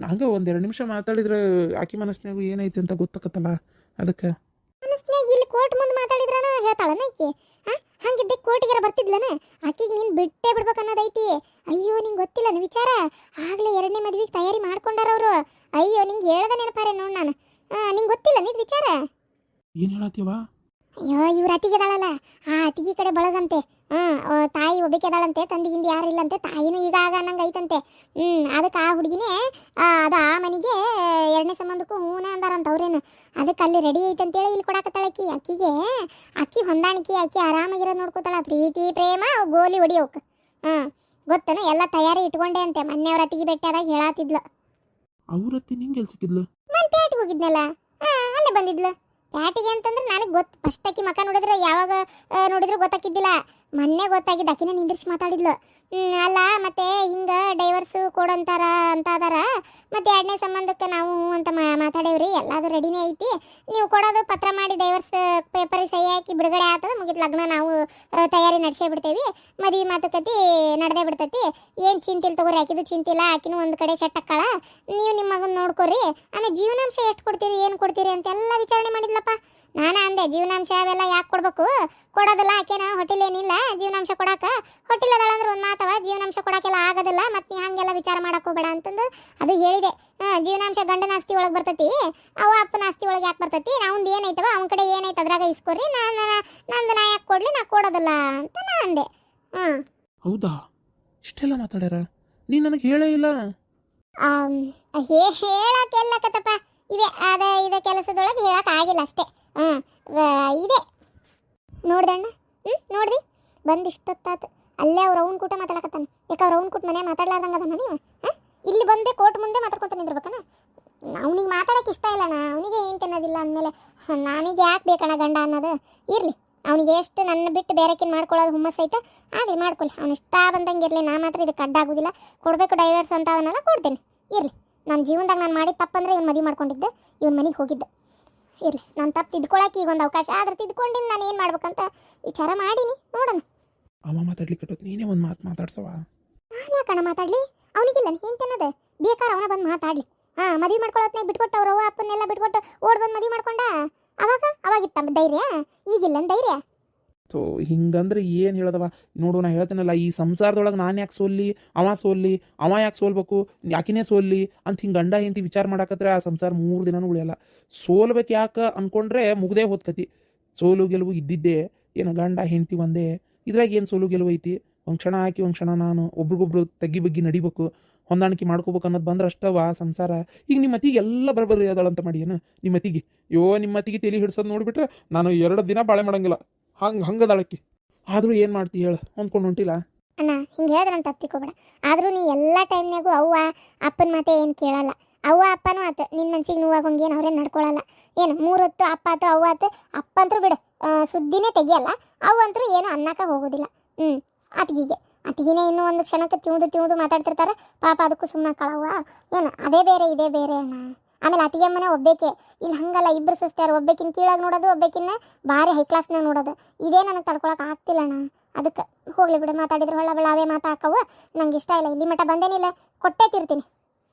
ಹಂಗೆ 1-2 ನಿಮಿಷ ಮಾತಾಡಿದ್ರೆ ಆಕಿ ಮನಸ್ಸಿನಾಗೂ ಏನೈತೆ ಅಂತ ಗೊತ್ತಾಕತ್ತಲ್ಲ, ಅದಕ್ಕೆ. ಮನಸ್ಸಿನಾಗ ಇಲ್ಲಿ ಕೋರ್ಟ್ ಮುಂದೆ ಮಾತಾಡಿದ್ರನ ಹೇಳ್ತಾಳನ ಆಕಿ? ಹಂಗಿದ್ದೆ ಕೋರ್ಟಿಗಾರ ಬರ್ತಿದ್ಲನ? ಆಕಿಗೆ ನೀನು ಬಿಟ್ಟೇ ಬಿಡ್ಬೇಕು ಅನ್ನೋದೈತಿ. ಅಯ್ಯೋ ನಿಂಗೆ ಗೊತ್ತಿಲ್ಲ ನೀ ವಿಚಾರ. ಆಗಲೇ 2ನೇ ಮದ್ವೆಗೆ ತಯಾರಿ ಮಾಡ್ಕೊಂಡಾರ ಅವರು. ಅಯ್ಯೋ ನಿಂಗೆ ಹೇಳ್ದ ನೆನಪಾರೆ ನೋಡಿ ನಾನು. ನಿಂಗೆ ಗೊತ್ತಿಲ್ಲ ನಿಂದು ವಿಚಾರ? ಏನು ಹೇಳತ್ತೀವ? ಅಯ್ಯೋ ಇವ್ರ ಅತ್ತಿಗೆದಾಳಲ್ಲ, ಆ ಅತ್ತಿಗೆ ಕಡೆ ಬಳಗಂತೆ. ತಾಯಿ ಒಬ್ಬಕೆದಾಳಂತೆ, ತಂದಿಗಿಂದ ಯಾರು ಇಲ್ಲಂತೆ. ತಾಯಿನೂ ಈಗ ಆಗ ಅನ್ನಂಗೆ ಐತಂತೆ. ಅದಕ್ಕೆ ಆ ಹುಡುಗಿನೇ ಅದು ಆ ಮನೆಗೆ 2ನೇ ಸಂಬಂಧಕ್ಕೂ ಹೂನ ಅಂದಾರಂತ ಅವ್ರೇನು. ಅದಕ್ಕೆ ಅಲ್ಲಿ ರೆಡಿ ಐತಂತೇಳಿ ಇಲ್ಲಿ ಕೊಡಾಕತ್ತಾಳಕಿ. ಅಕ್ಕಿ ಹೊಂದಾಣಿಕೆ, ಅಕ್ಕಿ ಆರಾಮಾಗಿರೋದು ನೋಡ್ಕೋತಾಳ. ಪ್ರೀತಿ ಪ್ರೇಮ ಗೋಲಿ ಹೊಡಿಯೋಕೆ. ಗೊತ್ತೇನು, ಎಲ್ಲ ತಯಾರಿ ಇಟ್ಕೊಂಡೆ ಅಂತೆ. ಮೊನ್ನೆ ಅವ್ರ ಅತ್ತಿಗೆ ಬೆಟ್ಟಾದಾಗ ಹೇಳಾತಿದ್ಲು. ಅವ್ರತ್ತಿ ನಿಂಗೆ ಎಲ್ಲಿ ಸಿಕ್ಕಿದ್ಲು? ನಾನು ಪ್ಯಾಟಿಗೆ ಹೋಗಿದ್ನಲ್ಲ, ಅಲ್ಲೇ ಬಂದಿದ್ಲು. ಪ್ಯಾಟಿಗೆ ಅಂತಂದ್ರೆ ನನಗೆ ಗೊತ್ತು. ಫಸ್ಟ್ ಅಕ್ಕಿ ಮಕ ನೋಡಿದ್ರೆ ಯಾವಾಗ ನೋಡಿದ್ರು ಗೊತ್ತಾಕಿದ್ದಿಲ್ಲ. ಮೊನ್ನೆ ಗೊತ್ತಾಗಿದ್ದು ಆಕಿನ ನಿಂದಿರ್ಸಿ ಮಾತಾಡಿದ್ಲು. ಅಲ್ಲ ಮತ್ತೆ ಹಿಂಗೆ ಡೈವರ್ಸು ಕೊಡಂತಾರ ಅಂತ ಅದಾರ, ಮತ್ತೆ ಎರಡನೇ ಸಂಬಂಧಕ್ಕೆ ನಾವು ಅಂತ ಮಾತಾಡೇವ್ರಿ, ಎಲ್ಲಾದು ರೆಡಿನೇ ಐತಿ, ನೀವು ಕೊಡೋದು ಪತ್ರ ಮಾಡಿ ಡೈವರ್ಸ್ ಪೇಪರಿಗೆ ಸಹಿ ಹಾಕಿ ಬಿಡುಗಡೆ ಆಗ್ತದೆ, ಮುಗಿದ ಲಗ್ನ ನಾವು ತಯಾರಿ ನಡೆಸೇ ಬಿಡ್ತೇವಿ, ಮದುವೆ ಮಾತುಕತೆ ನಡೆದೇ ಬಿಡ್ತೈತಿ, ಏನು ಚಿಂತಿಲ್ಲ ತಗೋರಿ, ಆಕಿದು ಚಿಂತಿಲ್ಲ, ಆಕಿನೂ ಒಂದು ಕಡೆ ಸೆಟ್ ಹಾಕ್ಕಾಳ, ನೀವು ನಿಮ್ಮ ಮಗನ ನೋಡ್ಕೊರಿ, ಆಮೇಲೆ ಜೀವನಾಂಶ ಎಷ್ಟು ಕೊಡ್ತೀರಿ ಏನು ಕೊಡ್ತೀರಿ ಅಂತೆಲ್ಲ ವಿಚಾರಣೆ ಮಾಡಿದ್ಲಪ್ಪ. ನಾನು ಅಂದೆ ಜೀವನಾಂಶ ಅವೆಲ್ಲ ಯಾಕೆ ಕೊಡ್ಬೇಕು, ಕೊಡೋದಿಲ್ಲ, ಆಕೆನ ಹೋಟೆಲ್ ಏನಿಲ್ಲ ಜೀವನಾಂಶ ಕೊಡಾಕ, ಹೋಟೆಲ್ ಅದಾಳ ಅಂದ್ರೆ ಒಂದು ಮಾತವ, ಜೀವನಾಂಶ ಕೊಡೋಕೆಲ್ಲ ಆಗೋದಿಲ್ಲ, ಮತ್ತೆ ನೀ ಹಾಗೆಲ್ಲ ವಿಚಾರ ಮಾಡಕ್ಕೆ ಹೋಗಬೇಡ ಅಂತಂದು ಅದು ಹೇಳಿದೆ. ಜೀವನಾಂಶ ಗಂಡನ ಆಸ್ತಿ ಒಳಗೆ ಬರ್ತೈತಿ, ಅವ ಅಪ್ಪನ ಆಸ್ತಿ ಒಳಗೆ ಯಾಕೆ ಬರ್ತೈತಿ, ನಾವಂದು ಏನೈತವ ಅವನ ಕಡೆ ಏನೈತೆ ಅದ್ರಾಗ ಇಸ್ಕೊರಿ, ನಂದು ನಾ ಯಾಕೆ ಕೊಡಲಿ, ನಾ ಕೊಡೋದಿಲ್ಲ ಅಂತ ನಾ ಅಂದೆ. ಹೌದಾ, ಇಷ್ಟೆಲ್ಲ ಮಾತಾಡ್ಯಾರ, ನೀನು ನನಗೆ ಹೇಳೇ ಇಲ್ಲ. ಹೇಳಕ್ಕೆಲ್ಲಕತ್ತಪ್ಪ, ಇವೆ ಅದ ಇದು ಕೆಲಸದೊಳಗೆ ಹೇಳಕ್ ಆಗಿಲ್ಲ ಅಷ್ಟೇ. ಇದೆ ನೋಡ್ದಣ್ಣ, ನೋಡ್ರಿ ಬಂದಿಷ್ಟೊತ್ತಾತು, ಅಲ್ಲೇ ಅವ್ರ ಅವ್ನ ಕೂಟ ಮಾತಾಡಕತ್ತಾನ, ಯಾಕೆ ಅವ್ರ ಅವ್ನ ಕೂಟ ಮನೆ ಮಾತಾಡ್ಲಾರ್ದಂಗ ಅದಾನ ನೀವು, ಇಲ್ಲಿ ಬಂದೆ ಕೋರ್ಟ್ ಮುಂದೆ ಮಾತಾಡ್ಕೊಂತ ನಿಂದಿರ್ಬೇಕನ, ಅವನಿಗೆ ಮಾತಾಡೋಕೆ ಇಷ್ಟ ಇಲ್ಲಣ್ಣ, ಅವನಿಗೆ ಏನು ತಿನ್ನೋದಿಲ್ಲ ಅಂದಮೇಲೆ ನನಗೆ ಯಾಕೆ ಬೇಕಣ್ಣ ಗಂಡ ಅನ್ನೋದು, ಇರಲಿ ಅವನಿಗೆ ಎಷ್ಟು ನನ್ನ ಬಿಟ್ಟು ಬೇರೆಕಿನ್ ಮಾಡ್ಕೊಳ್ಳೋದು ಹುಮ್ಮಸ್ ಐತೆ ಆಗಲಿ ಮಾಡ್ಕೊಳ್ಳಿ, ಅವ್ನು ಇಷ್ಟ ಬಂದಂಗೆ ಇರಲಿ, ನಾ ಮಾತ್ರ ಇದಕ್ಕೆ ಅಡ್ಡಾಗೋದಿಲ್ಲ, ಕೊಡಬೇಕು ಡೈವರ್ಸ್ ಅಂತ ಅದನ್ನೆಲ್ಲ ಕೊಡ್ತೇನೆ, ಇರಲಿ ನನ್ನ ಜೀವನದಾಗ ನಾನು ಮಾಡಿದ ತಪ್ಪಂದ್ರೆ ಇವ್ನು ಮದುವೆ ಮಾಡ್ಕೊಂಡಿದ್ದೆ, ಇವ್ನ ಮನೆಗೆ ಹೋಗಿದ್ದೆ, ಇರಲಿ ನಾನು ತಪ್ಪು ತಿದ್ಕೊಳಕ್ಕೆ ಈಗ ಒಂದು ಅವಕಾಶ ಆದ್ರೆ ತಿದ್ಕೊಂಡಿದ್ದು ನಾನು ಏನು ಮಾಡ್ಬೇಕಂತ ವಿಚಾರ ಮಾಡೀನಿ, ನೋಡೋಣ. ಅಮ್ಮ ಮಾತಾಡ್ಲಿಕ್ಕೆ ನೀನೇ ಒಂದು ಮಾತು ಮಾತಾಡ್ಸವ. ನಾನು ಯಾಕಣ್ಣ ಮಾತಾಡಲಿ, ಅವನಿಗಿಲ್ಲ ಹಿಂತನ್ನದ ಬೇಕಾದ್ರೆ ಅವನ ಬಂದು ಮಾತಾಡಲಿ, ಮದುವೆ ಮಾಡ್ಕೊಳ್ಳೋತ್ನಾಗ ಬಿಟ್ಕೊಟ್ಟು ಅವ್ರ ಅವ್ವ ಅಪ್ಪನ್ನೆಲ್ಲ ಬಿಟ್ಕೊಟ್ಟು ಓಡ್ ಬಂದು ಮದುವೆ ಮಾಡ್ಕೊಂಡ, ಅವಾಗಿತ್ತ ಧೈರ್ಯ, ಈಗಿಲ್ಲ ಧೈರ್ಯ. ಸೊ ಹಿಂಗಂದ್ರೆ ಏನು ಹೇಳದವ, ನೋಡು ನಾ ಹೇಳ್ತೇನಲ್ಲ, ಈ ಸಂಸಾರದೊಳಗೆ ನಾನು ಯಾಕೆ ಸೋಲ್ಲಿ, ಅವ ಯಾಕೆ ಸೋಲ್ಬೇಕು, ಯಾಕಿನೇ ಸೋಲ್ಲಿ ಅಂತ ಹಿಂಗೆ ಗಂಡ ಹೆಂಡತಿ ವಿಚಾರ ಮಾಡಾಕತ್ರೆ ಆ ಸಂಸಾರ 3 ದಿನನೂ ಉಳಿಯಲ್ಲ. ಸೋಲ್ಬೇಕು ಯಾಕೆ ಅಂದ್ಕೊಂಡ್ರೆ ಮುಗ್ದೇ ಹೋದ್ಕತಿ, ಸೋಲು ಗೆಲುವು ಇದ್ದಿದ್ದೆ, ಏನು ಗಂಡ ಹೆಂಡತಿ ಒಂದೇ, ಇದ್ರಾಗ ಏನು ಸೋಲು ಗೆಲುವು ಐತಿ, ಒಂದು ಕ್ಷಣ ಹಾಕಿ ಒಂದು ಕ್ಷಣ ನಾನು ಒಬ್ರಿಗೊಬ್ರು ತಗ್ಗಿ ಬಗ್ಗಿ ನಡಿಬೇಕು, ಹೊಂದಾಣಿಕೆ ಮಾಡ್ಕೋಬೇಕು ಅನ್ನೋದು ಬಂದ್ರೆ ಅಷ್ಟವ ಸಂಸಾರ. ಈಗ ನಿಮ್ಮ ಅತ್ತಿಗೆ ಎಲ್ಲ ಬರಬರಿ ಅದಾಳಂತ ಮಾಡಿ ಏನು ನಿಮ್ಮ ಅತ್ತಿಗೆ, ನಿಮ್ಮ ಅತ್ತಿಗೆ ತಲೆ ಹಿಡ್ಸೋದು ನೋಡಿಬಿಟ್ರೆ ನಾನು 2 ದಿನ ಬಾಳೆ ಮಾಡಂಗಿಲ್ಲ, ಹಂಗದಾಳಕ್ಕಿ. ಆದರೂ ಏನು ಮಾಡ್ತಿ ಹೇಳು, ಹೊಂದ್ಕೊಂಡು ಹೊಂಟಿಲ್ಲ. ಅಣ್ಣ ಹಿಂಗೆ ಹೇಳಿದ್ರೆ ಅಂತ ತಪ್ಪಿಕೋಬೇಡ, ಆದರೂ ನೀ ಎಲ್ಲ ಟೈಮ್ನಾಗೂ ಅವ್ವ ಅಪ್ಪನ ಮಾತೆ ಏನು ಕೇಳಲ್ಲ, ಅವ್ವ ಅಪ್ಪನೂ ಆತು ನಿನ್ನ ಮನ್ಸಿಗೆ ನೋವಾಗಂಗೆ ಏನು ಅವ್ರೇನು ನಡ್ಕೊಳ್ಳಲ್ಲ, ಏನು 3 ಹೊತ್ತು ಅಪ್ಪ ಆತು ಅವ್ವ ಆತು, ಅಪ್ಪ ಅಂತರೂ ಬಿಡು ಸುದ್ದಿನೇ ತೆಗಿಯಲ್ಲ, ಅವು ಅಂತರೂ ಏನು ಅನ್ನಕ್ಕೆ ಹೋಗೋದಿಲ್ಲ. ಅತಿಗಿನೇ ಇನ್ನೂ ಒಂದು ಕ್ಷಣಕ್ಕೆ ತಿವುದು ಮಾತಾಡ್ತಿರ್ತಾರೆ, ಪಾಪ ಅದಕ್ಕೂ ಸುಮ್ಮನೆ ಕಳವ್ವ, ಏನು ಅದೇ ಬೇರೆ ಇದೇ ಬೇರೆ ಅಣ್ಣ. ಆಮೇಲೆ ಅತ್ತಿಗೆಮ್ಮನೆ ಒಬ್ಬೇಕೆ, ಇಲ್ಲಿ ಹಂಗಲ್ಲ, ಇಬ್ಬರು ಸುಸ್ತಾರ, ಒಬ್ಬೇಕಿನ ಕೀಳಾಗಿ ನೋಡೋದು, ಒಬ್ಬೇಕಿನ್ನ ಭಾರಿ ಹೈ ಕ್ಲಾಸ್ನಾಗ ನೋಡೋದು, ಇದೇ ನನಗೆ ತಡ್ಕೊಳಕ್ಕೆ ಆಗ್ತಿಲ್ಲ ಅಣ್ಣ. ಅದಕ್ಕೆ ಹೋಗ್ಲಿ ಬಿಡು, ಮಾತಾಡಿದ್ರೆ ಹೊಳ್ಳ ಅವೇ ಮಾತಾಕವು, ನಂಗೆ ಇಷ್ಟ ಇಲ್ಲ, ಇಲ್ಲಿ ಮಟ್ಟ ಬಂದೇನಿಲ್ಲ, ಕೊಟ್ಟೇ ತಿರ್ತೀನಿ.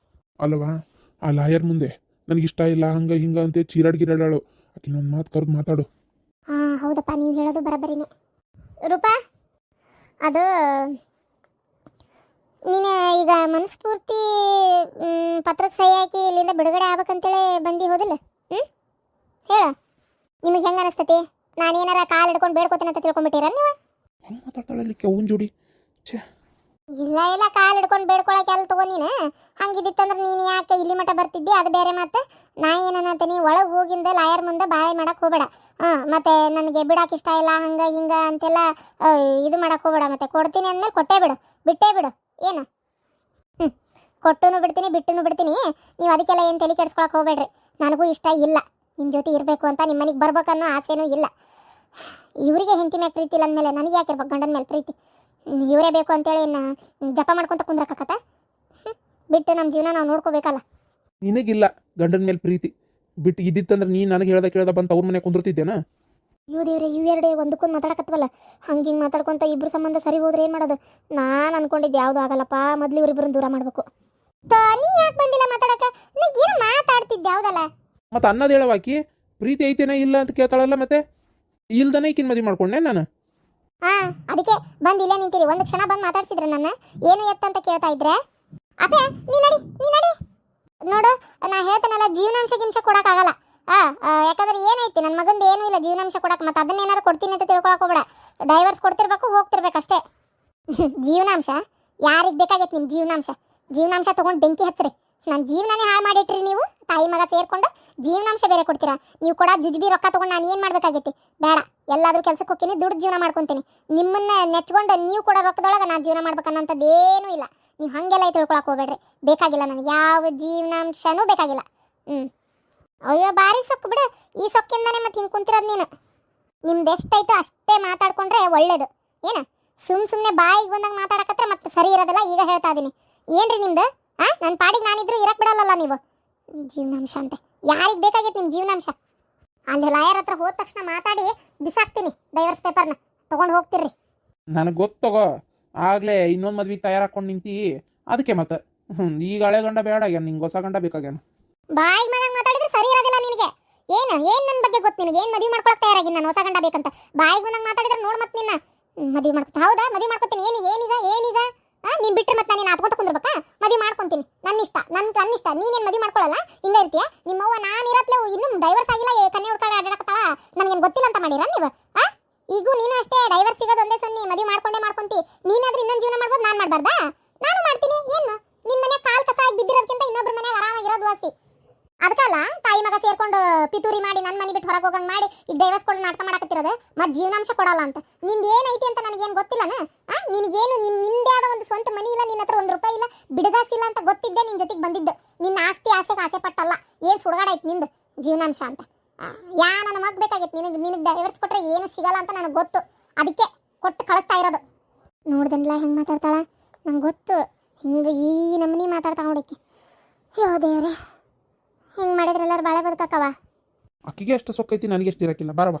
ಅಲ್ವಾ ಆ ಲಾಯರ್ ಮುಂದೆ ನನಗಿಷ್ಟ ಇಲ್ಲ ಹಂಗ ಹಿಂಗ ಅಂತ ಚೀರಾಡ್ಗಿರಾಡಾಳು, ಆಕಿನೊಂದು ಮಾತು ಕರೆದು ಮಾತಾಡು. ಹೌದಪ್ಪ, ನೀವು ಹೇಳೋದು ಬರಬರಿನೇ. ರೂಪಾ, ಅದು ನೀನು ಈಗ ಮನಸ್ಫೂರ್ತಿ ಪತ್ರಕ್ಕೆ ಸಹಿ ಹಾಕಿ ಇಲ್ಲಿಂದ ಬಿಡುಗಡೆ ಆಗ್ಬೇಕಂತೇಳಿ ಬಂದು ಹೋದಿಲ್ಲ? ಹೇಳ, ನಿಮಗೆ ಹೆಂಗೆ ಅನಿಸ್ತತಿ? ನಾನೇನಾರ ಕಾಲು ಹಿಡ್ಕೊಂಡು ಬೇಡ್ಕೋತೀನಿ ಅಂತ ತಿಳ್ಕೊಂಬಿಟ್ಟಿರ ನೀವು? ಹೆಂಗೆ ಮಾತಾಡ್ತಾಳೆ ಅವ್ನ ಜೋಡಿ? ಇಲ್ಲ ಕಾಲು ಹಿಡ್ಕೊಂಡು ಬೇಡ್ಕೊಳಕ್ಕೆ ಅಲ್ಲಿ ತಗೋ, ನೀನು ಹಂಗಿದ್ದಿತ್ತಂದ್ರೆ ನೀನು ಯಾಕೆ ಇಲ್ಲಿ ಮಟ್ಟ ಬರ್ತಿದ್ದೆ, ಅದು ಬೇರೆ ಮಾತು. ನಾ ಏನನ್ನತೀನಿ, ಒಳಗೆ ಹೋಗಿಂದ ಲಾಯರ್ ಮುಂದೆ ಬಾಳೆ ಮಾಡಕ್ಕೆ ಹೋಗಬೇಡ, ಮತ್ತೆ ನನಗೆ ಬಿಡಕ್ಕೆ ಇಷ್ಟ ಇಲ್ಲ ಹಂಗೆ ಹಿಂಗೆ ಅಂತೆಲ್ಲ ಇದು ಮಾಡಕ್ಕೆ ಹೋಗಬೇಡ, ಮತ್ತೆ ಕೊಡ್ತೀನಿ ಅಂದಮೇಲೆ ಕೊಟ್ಟೇ ಬಿಡು, ಬಿಟ್ಟೇ ಬಿಡು, ಏನು ಕೊಟ್ಟೂ ಬಿಡ್ತೀನಿ ಬಿಟ್ಟೂ ಬಿಡ್ತೀನಿ, ನೀವು ಅದಕ್ಕೆಲ್ಲ ಏನು ತಲೆ ಕೆಡ್ಸ್ಕೊಳಕ್ಕೆ ಹೋಗ್ಬೇಡ್ರಿ. ನನಗೂ ಇಷ್ಟ ಇಲ್ಲ ನಿಮ್ಮ ಜೊತೆ ಇರಬೇಕು ಅಂತ, ನಿಮ್ಮ ಮನೆಗೆ ಬರ್ಬೇಕನ್ನೋ ಆಸೆನೂ ಇಲ್ಲ. ಇವರಿಗೆ ಹೆಂಡತಿ ಮೇಲೆ ಪ್ರೀತಿ ಇಲ್ಲ ಅಂದಮೇಲೆ ನನಗೆ ಯಾಕಿರ್ಬೇಕು ಗಂಡನ ಮೇಲೆ ಪ್ರೀತಿ? ಇವರೇ ಬೇಕು ಅಂತೇಳಿ ಜಪ ಮಾಡ್ಕೊತ ಕುಂದ್ರಕತ್ತ, ಬಿಟ್ಟು ನಮ್ಮ ಜೀವನ ನಾವು ನೋಡ್ಕೋಬೇಕಲ್ಲ. ನಿನಗಿಲ್ಲ ಗಂಡನ ಮೇಲೆ ಪ್ರೀತಿ, ಬಿಟ್ಟು ಇದ್ದಿತ್ತಂದ್ರೆ ನೀನು ನನಗೆ ಹೇಳ್ದ ಬಂತ ಅವ್ರ ಮನೆ ಕುಂದಿರ್ತಿದ್ದೇನಾ? ದೇವ್ರೆ ಇವೆರಡೇ ಒಂದಕ್ಕೊಂದು ಮಾತಾಡಕತ್ವಲ್ಲ, ಹಿಂಗೆ ಮಾತಾಡ್ಕೊಂತ ಇಬ್ರು ಸಂಬಂಧ ಸರಿ ಹೋದ್ರೆ ಏನು ಮಾಡೋದು? ನಾನು ಅನ್ಕೊಂಡಿದ್ದು ಯಾವುದು ಆಗಲ್ಲಪ್ಪ, ಮೊದಲು ಇವರಿಬ್ಬರನ್ನ ದೂರ ಮಾಡಬೇಕು. ನೀ ಯಾಕೆ ಬಂದಿಲ್ಲ ಮಾತಾಡಕ್ಕೆ? ಏನು ಮಾತಾಡ್ತಿದ್ದೆ ಯಾವುದಲ್ಲ? ಮತ್ತೆ ಅನ್ನೋದು ಹೇಳವಾಕಿ ಪ್ರೀತಿ ಐತೇನ ಇಲ್ಲ ಅಂತ ಕೇಳ್ತಾಳಲ್ಲ, ಮತ್ತೆ ಇಲ್ದನೇ ಈಕಿನ ಮದುವೆ ಮಾಡ್ಕೊಂಡೆ ನಾನು. ಅದಕ್ಕೆ ಬಂದು ಇಲ್ಲೇ ನಿಂತೀರಿ, ಒಂದು ಕ್ಷಣ ಬಂದು ಮಾತಾಡ್ಸಿದ್ರೆ ನನ್ನ ಏನು ಎತ್ತಂತ ಕೇಳ್ತಾ ಇದ್ರೆ, ಅಪ್ಪೆ ನೀ ನಡಿ ನೋಡು, ನಾ ಹೇಳ್ತಾನಲ್ಲ ಜೀವನಾಂಶ ಗಿಂಶ ಕೊಡೋಕ್ಕಾಗಲ್ಲ. ಯಾಕಂದ್ರೆ ಏನೈತಿ ನನ್ನ ಮಗಂದು ಏನೂ ಇಲ್ಲ ಜೀವನಾಂಶ ಕೊಡಕ್ಕೆ, ಮತ್ತೆ ಅದನ್ನೇನಾರು ಕೊಡ್ತೀನಿ ಅಂತ ತಿಳ್ಕೊಳಕ್ಕೆ ಹೋಗ್ಬೇಡ. ಡೈವರ್ಸ್ ಕೊಡ್ತಿರ್ಬೇಕು, ಹೋಗ್ತಿರ್ಬೇಕಷ್ಟೇ. ಜೀವನಾಂಶ ಯಾರಿಗೆ ಬೇಕಾಗೈತೆ? ನಿಮ್ಮ ಜೀವನಾಂಶ ತೊಗೊಂಡು ಬೆಂಕಿ ಹತ್ತಿರಿ, ನನ್ನ ಜೀವನನೇ ಹಾಳು ಮಾಡಿಟ್ರಿ ನೀವು, ತಾಯಿ ಮಗ ಸೇರ್ಕೊಂಡು ಜೀವನಾಂಶ ಬೇರೆ ಕೊಡ್ತೀರಾ? ನೀವು ಕೊಡ ಜುಜ್ಬಿ ರೊಕ್ಕ ತೊಗೊಂಡು ನಾನು ಏನು ಮಾಡಬೇಕಾಗೈತಿ? ಬೇಡ, ಎಲ್ಲಾದರೂ ಕೆಲ್ಸಕ್ಕೆ ಹೋಗ್ತೀನಿ, ದುಡ್ಡು ಜೀವನ ಮಾಡ್ಕೊತೀನಿ. ನಿಮ್ಮನ್ನ ನೆಚ್ಕೊಂಡು ನೀವು ಕೊಡೋ ರೊಕ್ಕದೊಳಗೆ ನಾನು ಜೀವನ ಮಾಡ್ಬೇಕನ್ನೋಂಥದ್ದೇನೂ ಇಲ್ಲ. ನೀವು ಹಾಗೆಲ್ಲ ತಿಳ್ಕೊಳಕ್ಕೆ ಹೋಗ್ಬೇಡ್ರಿ, ಬೇಕಾಗಿಲ್ಲ ನನಗೆ ಯಾವ ಜೀವನಾಂಶನೂ ಬೇಕಾಗಿಲ್ಲ. ಅಯ್ಯೋ ಭಾರಿ ಸೊಕ್ಕು ಬಿಡು, ಈ ಸೊಕ್ಕಿಂದಾನೆ ಮತ್ತೆ ಹಿಂಗೆ ಕುಂತಿರೋದು ನೀನು. ನಿಮ್ದು ಎಷ್ಟಾಯ್ತು ಅಷ್ಟೇ ಮಾತಾಡ್ಕೊಂಡ್ರೆ ಒಳ್ಳೇದು. ಏನ ಸುಮ್ಮನೆ ಬಾಯಿಗೆ ಬಂದಾಗ ಮಾತಾಡಕತ್ರ ಮತ್ತೆ ಸರಿ ಇರೋದಿಲ್ಲ. ಈಗ ಹೇಳ್ತಾ ಇದೀನಿ. ಏನ್ರಿ ನಿಮ್ದು? ನನ್ನ ಪಾಡಿಗೆ ನಾನಿದ್ರು ಇರಕ್ ಬಿಡಲ್ಲಲ್ಲ ನೀವು. ಜೀವನಾಂಶ ಅಂತೆ ಯಾರಿಗೆ ಬೇಕಾಗಿತ್ತು ನಿಮ್ಮ ಜೀವನಾಂಶ? ಅಲ್ಲಿ ಲಾಯರ್ ಹತ್ರ ಹೋದ ತಕ್ಷಣ ಮಾತಾಡಿ ಬಿಸಾಕ್ತೀನಿ ಡೈವರ್ಸ್ ಪೇಪರ್ನ, ತಗೊಂಡು ಹೋಗ್ತಿರ್ರಿ. ನನಗೆ ಗೊತ್ತಗೋ, ಆಗ್ಲೇ ಇನ್ನೊಂದು ಮದ್ವೆಗೆ ತಯಾರಾಕೊಂಡು ನಿಂತಿ, ಅದಕ್ಕೆ ಮತ್ತೆ ಈಗ ಹಳೆ ಗಂಡ ಬೇಡ ಆಗ್ಯಾನ, ನಿಂಗೆ ಹೊಸ ಗಂಡ ಬೇಕಾಗ್ಯಾನ. ಬಾಯಿಗೆ ಬಂದಾಗ ಮಾತಾಡಿದ್ರೆ ಸರಿ ಇರೋದಿಲ್ಲ ನಿನಗೆ. ಏನು ನನ್ನ ಬಗ್ಗೆ ಗೊತ್ತು ನಿನಗೆ? ಏನು ಮದುವೆ ಮಾಡ್ಕೊಳಕ್ ತಯಾರಾಗಿ ನಾನು ಹೊಸ ಗಂಡ ಬೇಕಂತ ಬಾಯಿಗೆ ಬಂದಾಗ ಮಾತಾಡಿದ್ರೆ ನೋಡ್ ಮತ್ತೆ ನಿನ್ನ ಮದುವೆ ಮಾಡ್ಕೊತ. ಹೌದಾ, ಮದುವೆ ಮಾಡ್ಕೊತೀನಿ. ಏನೀಗ ನೀನ್ ಬಿಟ್ರೆ ಮತ್ತೆ ನಾನು ಆತ್ಕೊಂತ ಕುಂದಿರ್ಬೇಕಾ? ಮದುವೆ ಮಾಡ್ಕೊಂತೀನಿ, ನನ್ನ ಇಷ್ಟ. ನೀನೇನು ಮದುವೆ ಮಾಡ್ಕೊಳ್ಳಲ್ಲ, ಹಿಂಗೆ ಇರ್ತೀಯ. ನಿಮ್ಮವ್ವ ನಾನು ಇರತ್ಲೆ ಇನ್ನೂ ಡೈವರ್ಸ್ ಆಗಿಲ್ಲ, ಕನ್ಯೆ ಹುಡ್ಕೊಂಡು ಅಡ್ಡಾಡಕತ್ತಾಳ, ನನಗೇನು ಗೊತ್ತಿಲ್ಲ ಅಂತ ಮಾಡಿರ ನೀವು? ಈಗೂ ನೀನು ಅಷ್ಟೇ, ಡೈವರ್ಸ್ ಸಿಗೋದು ಒಂದೇ ಸೊನ್ನೆ, ಮದುವೆ ಮಾಡ್ಕೊಂತಿ. ನೀನಾದ್ರೂ ಇನ್ನೊಂದು ಜೀವನ ಮಾಡ್ಬೋದು, ನಾನು ಮಾಡಬಾರ್ದಾ? ನಾನು ಮಾಡ್ತೀನಿ. ಏನು ನಿನ್ನ ಮನೆ ಕಾಲ್ ಕಸ ಆಗಿ ಬಿದ್ದಿರೋದಕ್ಕಿಂತ ಇನ್ನೊಬ್ರ ಮನೆಯಾಗ ಆರಾಮಾಗಿರೋದು ವಾಸಿ. ಅದಕ್ಕಲ್ಲ ತಾಯಿ ಮಗ ಸೇರ್ಕೊಂಡು ಪಿತೂರಿ ಮಾಡಿ ನನ್ನ ಮನೆ ಬಿಟ್ಟು ಹೊರಗೆ ಹೋಗಂಗೆ ಮಾಡಿ ಈಗ ಡೈವರ್ಸ್ ಕೊಡು ನಾಟಕ ಮಾಡಕತ್ತಿರೋದು, ಮತ್ತೆ ಜೀವನಾಂಶ ಕೊಡಲ್ಲ ಅಂತ. ನಿಂದು ಏನೈತಿ ಅಂತ ನನಗೇನು ಗೊತ್ತಿಲ್ಲನ? ನಿನಗೇನು ನಿಂದೇ ಆದ ಒಂದು ಸ್ವಂತ ಮನಿ ಇಲ್ಲ, ನಿನ್ನ ಹತ್ರ 1 ರೂಪಾಯಿ ಇಲ್ಲ, ಬಿಡಗಾಸಿಲ್ಲ ಅಂತ ಗೊತ್ತಿದ್ದೆ ನಿನ್ನ ಜೊತೆಗೆ ಬಂದಿದ್ದು. ನಿನ್ನ ಆಸ್ತಿ ಆಸೆಗೆ ಆಸೆ ಪಟ್ಟಲ್ಲ, ಏನು ಸುಡುಗಾಡ ಐತಿ ನಿಂದು ಜೀವನಾಂಶ ಅಂತ. ನನ್ನ ಮಗ ಬೇಕಾಗಿತ್ತು ನಿನಗೆ ಡೈವರ್ಸ್ ಕೊಟ್ಟರೆ ಏನು ಸಿಗಲ್ಲ ಅಂತ ನನಗೆ ಗೊತ್ತು, ಅದಕ್ಕೆ ಕೊಟ್ಟು ಕಳಿಸ್ತಾ ಇರೋದು. ನೋಡ್ದನ್ಲ ಹೆಂಗೆ ಮಾತಾಡ್ತಾಳ, ನಂಗೆ ಗೊತ್ತು. ಹಿಂಗೆ ಈ ನಮ್ಮನಿ ಮಾತಾಡ್ತಾ ನೋಡಿಕ್ಕೆ. ಯೋ ದೇವ್ರೆ, ಹಿಂಗೆ ಮಾಡಿದ್ರೆ ಎಲ್ಲರೂ ಬಾಳೆ ಬದುಕಕ್ಕವ. ಅಕ್ಕಿಗೆ ಎಷ್ಟು ಸೊಕ್ಕೈತಿ, ನನಗೆ ಎಷ್ಟು ಇರಕ್ಕಿಲ್ಲ. ಬಾರವಾ.